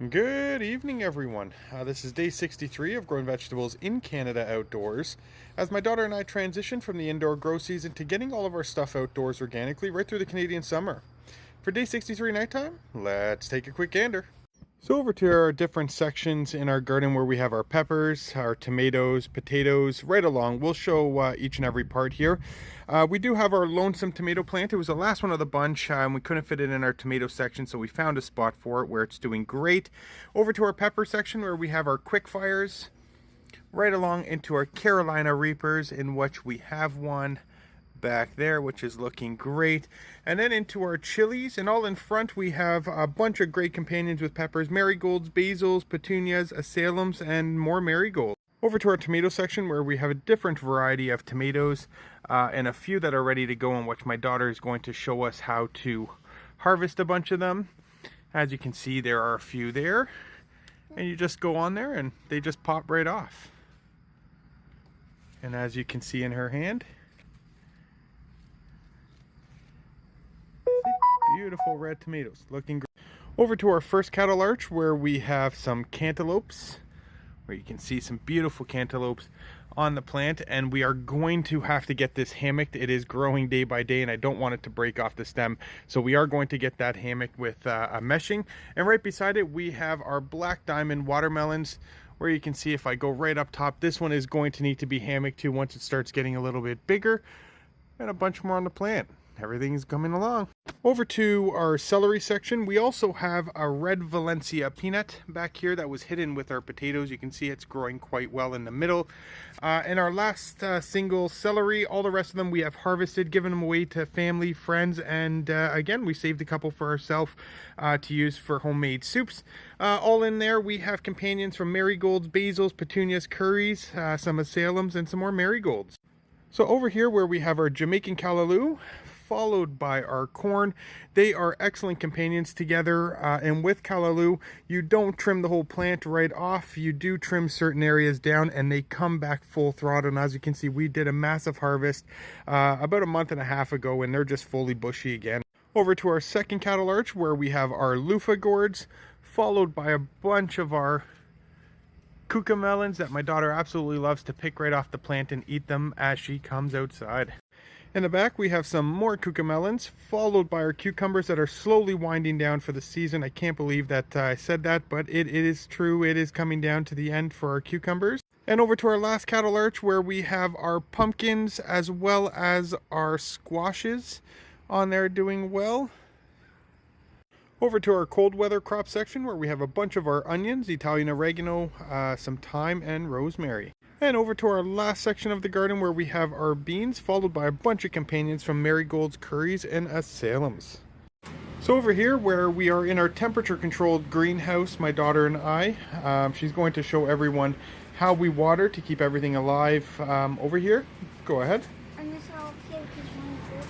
Good evening, everyone. This is day 63 of growing vegetables in Canada outdoors. As my daughter and I transition from the indoor grow season to getting all of our stuff outdoors organically right through the Canadian summer. For day 63 nighttime, let's take a quick gander. So over to our different sections in our garden where we have our peppers, our tomatoes, potatoes, right along. We'll show each and every part here. We do have our lonesome tomato plant. It was the last one of the bunch and we couldn't fit it in our tomato section, so we found a spot for it where it's doing great. Over to our pepper section where we have our quick fires. Right along into our Carolina Reapers, in which we have one back there, which is looking great. And then into our chilies, and all in front we have a bunch of great companions with peppers: marigolds, basils, petunias, asalums, and more marigolds. Over to our tomato section where we have a different variety of tomatoes and a few that are ready to go, in which my daughter is going to show us how to harvest a bunch of them. As you can see, there are a few there, and you just go on there and they just pop right off. And as you can see in her hand, beautiful red tomatoes, looking great. Over to our first cattle arch where we have some cantaloupes, where you can see some beautiful cantaloupes on the plant, and we are going to have to get this hammocked. It is growing day by day and I don't want it to break off the stem, so we are going to get that hammocked with a meshing. And right beside it we have our black diamond watermelons, where you can see, if I go right up top, this one is going to need to be hammocked too once it starts getting a little bit bigger, and a bunch more on the plant. Everything's coming along. Over to our celery section, we also have a red Valencia peanut back here that was hidden with our potatoes. You can see it's growing quite well in the middle. And our last single celery, all the rest of them we have harvested, given them away to family, friends, and again, we saved a couple for ourselves to use for homemade soups. All in there, we have companions from marigolds, basils, petunias, curries, some asalums, and some more marigolds. So over here where we have our Jamaican callaloo, followed by our corn, they are excellent companions together. And with callaloo, you don't trim the whole plant right off. You do trim certain areas down and they come back full throttle. And as you can see, we did a massive harvest about a month and a half ago, and they're just fully bushy again. Over to our second cattle arch where we have our loofah gourds, followed by a bunch of our cucamelons that my daughter absolutely loves to pick right off the plant and eat them as she comes outside. In the back we have some more cucamelons, followed by our cucumbers that are slowly winding down for the season. I can't believe that I said that, but it is true. It is coming down to the end for our cucumbers. And over to our last cattle arch where we have our pumpkins as well as our squashes on there doing well. Over to our cold weather crop section where we have a bunch of our onions, Italian oregano, some thyme, and rosemary. And over to our last section of the garden where we have our beans, followed by a bunch of companions from marigolds, curries, and asalums. So over here where we are in our temperature controlled greenhouse, my daughter and I, she's going to show everyone how we water to keep everything alive. Over here, go ahead. And this all here because one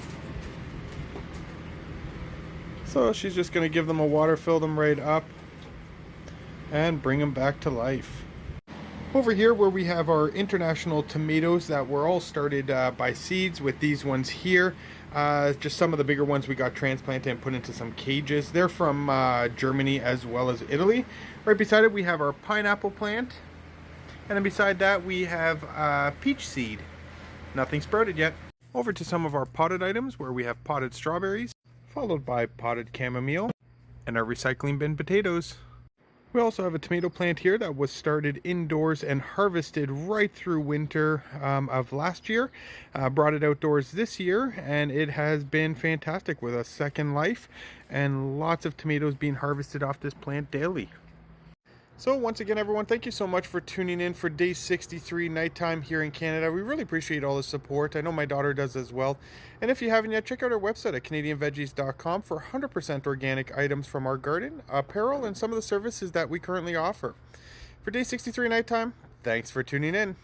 So she's just going to give them a water, fill them right up, and bring them back to life. Over here where we have our international tomatoes that were all started by seeds, with these ones here. Just some of the bigger ones we got transplanted and put into some cages. They're from Germany as well as Italy. Right beside it we have our pineapple plant. And then beside that we have peach seed. Nothing sprouted yet. Over to some of our potted items where we have potted strawberries, followed by potted chamomile, and our recycling bin potatoes. We also have a tomato plant here that was started indoors and harvested right through winter of last year. Brought it outdoors this year, and it has been fantastic with a second life and lots of tomatoes being harvested off this plant daily. So once again, everyone, thank you so much for tuning in for day 63 nighttime here in Canada. We really appreciate all the support. I know my daughter does as well. And if you haven't yet, check out our website at CanadianVeggies.com for 100% organic items from our garden, apparel, and some of the services that we currently offer. For day 63 nighttime, thanks for tuning in.